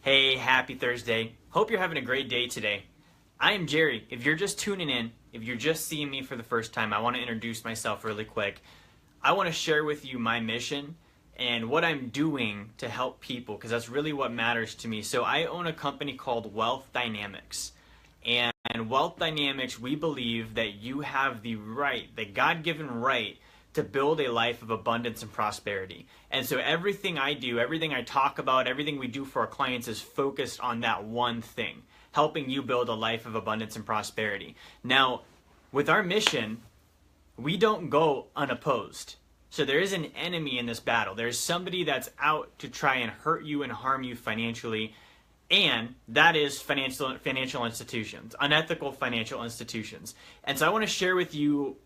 Hey, happy Thursday. Hope you're having a great day today. I am Jerry. If you're just tuning in, if you're just seeing me for the first time, I want to introduce myself really quick. I want to share with you my mission and what I'm doing to help people because that's really what matters to me. So I own a company called DynamX. And Wealth Dynamics, we believe that you have the right, the God-given right to build a life of abundance and prosperity. And so everything I do, everything I talk about, everything we do for our clients is focused on that one thing, helping you build a life of abundance and prosperity. Now, with our mission, we don't go unopposed. So there is an enemy in this battle. There's somebody that's out to try and hurt you and harm you financially, and that is financial institutions, unethical financial institutions. And so I want to share with you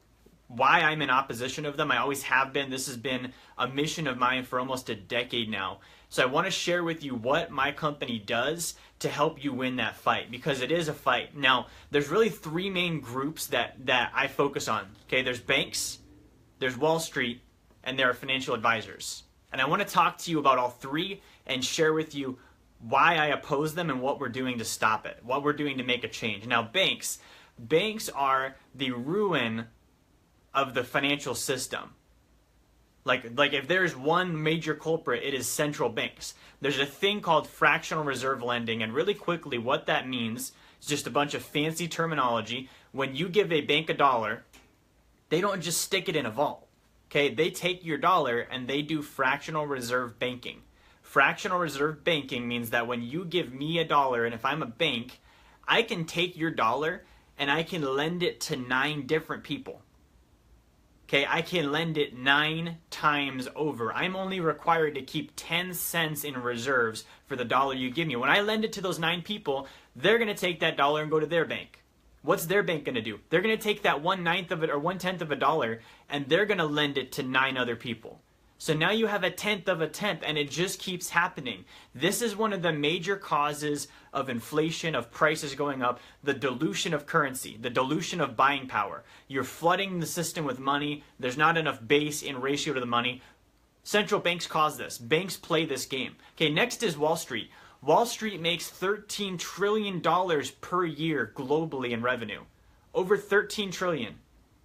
why I'm in opposition of them. I always have been. This has been a mission of mine for almost a decade now. So I want to share with you what my company does to help you win that fight, because it is a fight. Now, there's really three main groups that I focus on. Okay, there's banks, there's Wall Street, and there are financial advisors. And I want to talk to you about all three and share with you why I oppose them and what we're doing to stop it, what we're doing to make a change. Now, banks are the ruin of the financial system. Like if there's one major culprit, it is central banks. There's a thing called fractional reserve lending, and really quickly what that means is just a bunch of fancy terminology. When you give a bank $1, they don't just stick it in a vault. Okay, they take your dollar and they do fractional reserve banking. Fractional reserve banking means that when you give me $1, and if I'm a bank, I can take your dollar and I can lend it to 9 different people. Okay, I can lend it 9 times over. I'm only required to keep 10 cents in reserves for the dollar you give me. When I lend it to those 9 people, they're going to take that dollar and go to their bank. What's their bank going to do? They're going to take that 1/9 of it or 1/10 of a dollar, and they're going to lend it to 9 other people. So now you have 1/10 of a tenth, and it just keeps happening. This is one of the major causes of inflation, of prices going up, the dilution of currency, the dilution of buying power. You're flooding the system with money. There's not enough base in ratio to the money. Central banks cause this. Banks play this game. Okay, next is Wall Street. Wall Street makes $13 trillion per year globally in revenue. Over $13 trillion.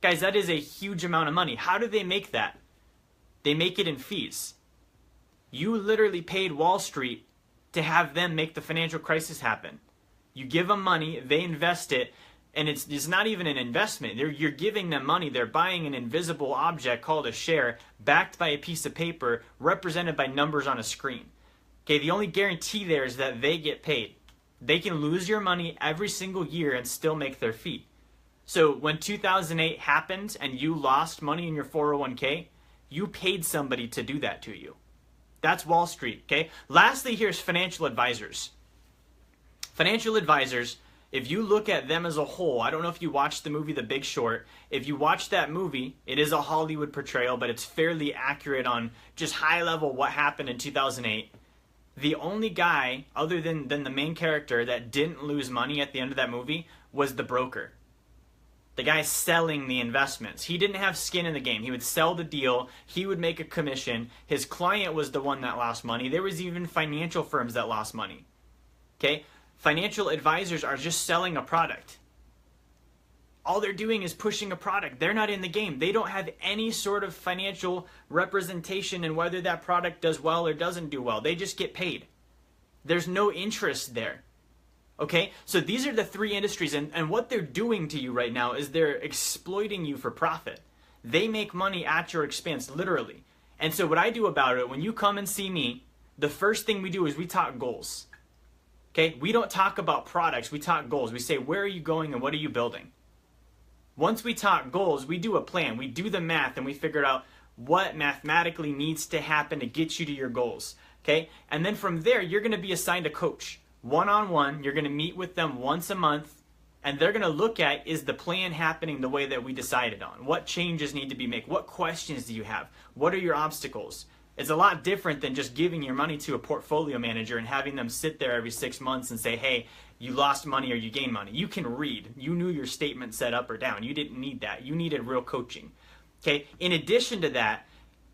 Guys, that is a huge amount of money. How do they make that? They make it in fees. You literally paid Wall Street to have them make the financial crisis happen. You give them money, they invest it, and it's not even an investment. You're giving them money. They're buying an invisible object called a share, backed by a piece of paper, represented by numbers on a screen. Okay, the only guarantee there is that they get paid. They can lose your money every single year and still make their fee. So when 2008 happened and you lost money in your 401k, you paid somebody to do that to you. That's Wall Street, okay? Lastly, here's financial advisors. Financial advisors, if you look at them as a whole, I don't know if you watched the movie The Big Short. If you watch that movie, it is a Hollywood portrayal, but it's fairly accurate on just high level what happened in 2008. The only guy, other than the main character, that didn't lose money at the end of that movie was the broker. The guy selling the investments. He didn't have skin in the game. He would sell the deal. He would make a commission. His client was the one that lost money. There was even financial firms that lost money. Okay? Financial advisors are just selling a product. All they're doing is pushing a product. They're not in the game. They don't have any sort of financial representation in whether that product does well or doesn't do well. They just get paid. There's no interest there. Okay, so these are the three industries, and what they're doing to you right now is they're exploiting you for profit. They make money at your expense, literally. And so what I do about it, when you come and see me, the first thing we do is we talk goals. Okay, we don't talk about products, we talk goals. We say, where are you going and what are you building? Once we talk goals, we do a plan. We do the math and we figure out what mathematically needs to happen to get you to your goals. Okay, and then from there, you're going to be assigned a coach. One-on-one, you're going to meet with them once a month, and they're going to look at, is the plan happening the way that we decided on? What changes need to be made? What questions do you have? What are your obstacles? It's a lot different than just giving your money to a portfolio manager and having them sit there every 6 months and say, hey, you lost money or you gained money. You can read. You knew your statement set up or down. You didn't need that. You needed real coaching. Okay. In addition to that,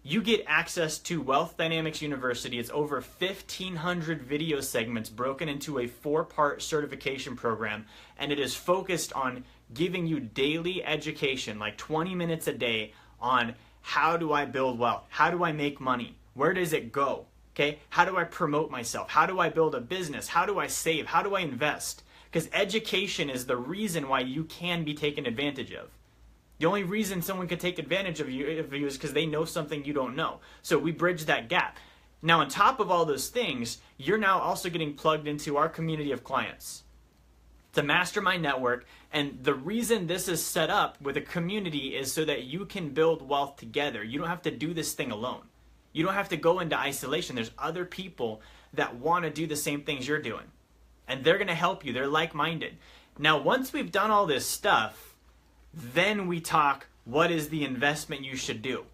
You get access to Wealth Dynamics University. It's over 1,500 video segments broken into a 4-part certification program, and it is focused on giving you daily education, like 20 minutes a day, on how do I build wealth? How do I make money? Where does it go? Okay? How do I promote myself? How do I build a business? How do I save? How do I invest? Because education is the reason why you can be taken advantage of. The only reason someone could take advantage of you is because they know something you don't know. So we bridge that gap. Now, on top of all those things, you're now also getting plugged into our community of clients. It's a mastermind network, and the reason this is set up with a community is so that you can build wealth together. You don't have to do this thing alone. You don't have to go into isolation. There's other people that want to do the same things you're doing, and they're going to help you. They're like-minded. Now, once we've done all this stuff, then we talk, what is the investment you should do?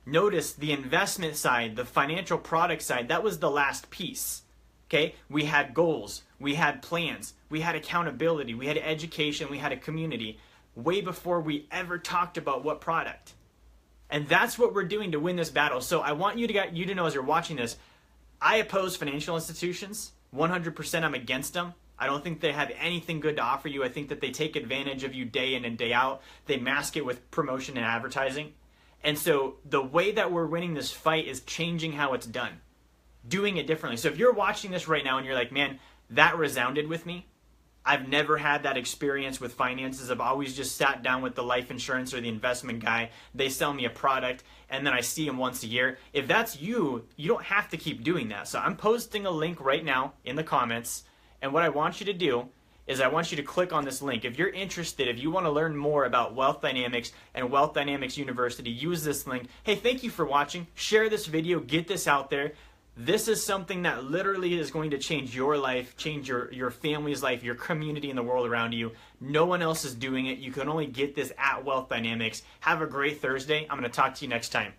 Notice the investment side, the financial product side, that was the last piece. Okay? We had goals, we had plans, we had accountability, we had education, we had a community, way before we ever talked about what product. And that's what we're doing to win this battle. So I want you to know as you're watching this, I oppose financial institutions. 100% I'm against them. I don't think they have anything good to offer you. I think that they take advantage of you day in and day out. They mask it with promotion and advertising. And so the way that we're winning this fight is changing how it's done, doing it differently. So if you're watching this right now and you're like, man, that resounded with me. I've never had that experience with finances. I've always just sat down with the life insurance or the investment guy. They sell me a product and then I see him once a year. If that's you, you don't have to keep doing that. So I'm posting a link right now in the comments. And what I want you to do is I want you to click on this link. If you're interested, if you want to learn more about Wealth Dynamics and Wealth Dynamics University, use this link. Hey, thank you for watching. Share this video. Get this out there. This is something that literally is going to change your life, change your family's life, your community, and the world around you. No one else is doing it. You can only get this at Wealth Dynamics. Have a great Thursday. I'm going to talk to you next time.